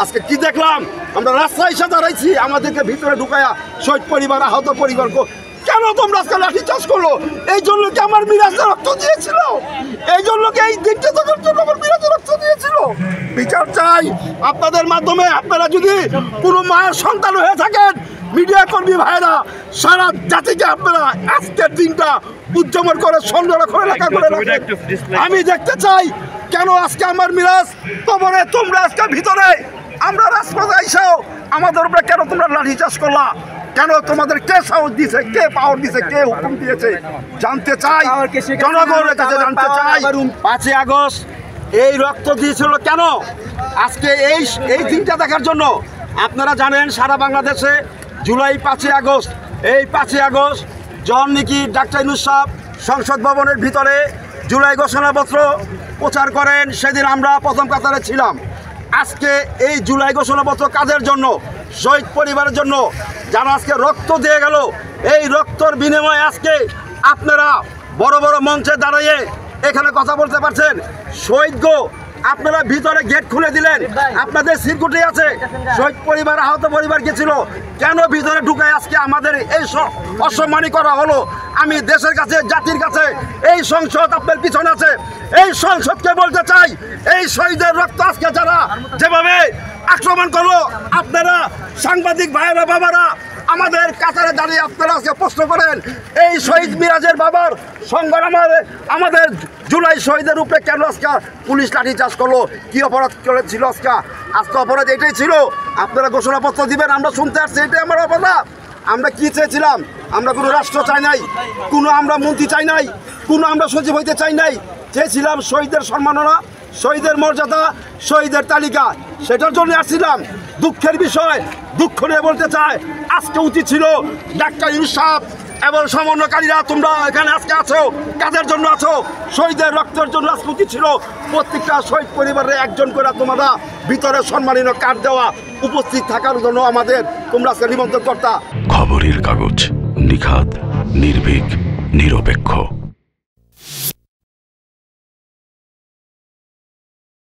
আজকে কি দেখলাম? আমরা রাস্তায় এসে দাঁড়াইছি, আমাদেরকে ভিতরে ঢুকায়া শহীদ পরিবার, আহত পরিবারকে কেন তোমরা আজকে লাঠি চাষ করলো? এই জন্য কি আমার মিরাজের রক্ত দিয়েছিল? এই জন্য কি এই দিনটা দেখার জন্য আমার মিরাজের রক্ত দিয়েছিল? বিচার চাই আপনাদের মাধ্যমে। আপনারা যদি কোনো মায়ের সন্তান হয়ে থাকেন, মিডিয়া কর্মী ভাইরা, সারা জাতিকে আপনারা আজকের দিনটা উদযাপন করে সন্ধ্যা করে লেখা করে রাখেন। আমি দেখতে চাই কেন আজকে আমার মিরাজ কবরে, তোমরা আজকে ভিতরে, আমরা রাজপথে আইসাও আমাদের উপরে কেন তোমরা লাঠি চাষ করলা? কেন তোমাদের কে সাহস দিয়েছে, কে পাওয়ার দিয়েছে, কে হুকুম দিয়েছে জানতে চাই, জনগণের কাছে জানতে চাই। 5ই আগস্ট এই রক্ত দিয়েছিল কেন? আজকে এই দিনটা দেখার জন্য। আপনারা জানেন সারা বাংলাদেশে জুলাই 5ই আগস্ট, এই 5ই আগস্ট যখন নাকি ডাক্তার ইউনূস সাহেব সংসদ ভবনের ভিতরে জুলাই ঘোষণাপত্র প্রচার করেন, সেদিন আমরা প্রথম কাতারে ছিলাম। আজকে এই জুলাই ঘোষণাপত্র কাদের জন্য? শহীদ পরিবারের জন্য, যারা আজকে রক্ত দিয়ে গেল। এই রক্তর বিনিময়ে আজকে আপনারা বড় বড় মঞ্চে দাঁড়িয়ে এখানে কথা বলতে পারছেন। শহীদ গো, আপনারা ভিতরে গেট খুলে দিলেন, আপনাদের সিকিউরিটি আছে, শহীদ পরিবার, আহত পরিবার গেছিল, কেন ভিতরে ঢুকায় আজকে আমাদের এই অসম্মানী করা হলো? আমি দেশের কাছে, জাতির কাছে, এই সংসদ আপনার পিছনে আছে, এই সংসদকে বলতে চাই, এই শহীদের রক্ত আজকে যারা যেভাবে আক্রমণ করলো, আপনারা সাংবাদিক ভাইয়েরা, বাবারা আমাদের কাতারে দাঁড়িয়ে আপনারা আজকে প্রশ্ন করেন, এই শহীদ মিরাজের বাবার সংগ্রাম আমাদের জুলাই শহীদের উপরে কেন আজকে পুলিশ লাঠি চাষ করলো? কি অপরাধ করেছিল আজকে? আজকে অপরাধ এটাই ছিল, আপনারা ঘোষণাপত্র দিবেন, আমরা শুনতে আসছি, এটাই আমার অপরাধ। আমরা কি চেয়েছিলাম? আমরা কোনো রাষ্ট্র চাই নাই, কোনো আমরা মন্ত্রী চাই নাই, কোনো আমরা সচিব হইতে চাই নাই। চেয়েছিলাম শহীদের সম্মাননা, শহীদের মর্যাদা, শহীদের তালিকা, সেটার জন্য আসছিলাম। দুঃখের বিষয়, দুঃখ নিয়ে বলতে চাই, আজকে উচিত ছিল ডাক্তার ইউনূস সাহেব এবং সমন্বয়কারীরা, তোমরা এখানে আজকে আছো, কাদের জন্য আছো? শহীদের রক্তের জন্য আজকে উচিত ছিল প্রত্যেকটা শহীদ পরিবারের একজন করে তোমরা ভিতরে সম্মানীয় কার্ড দেওয়া, উপস্থিত থাকার জন্য আমাদের তোমরা আজকে নিমন্ত্রণ করতা। খবরের কাগজ, নিখাত, নির্ভীক, নিরপেক্ষ।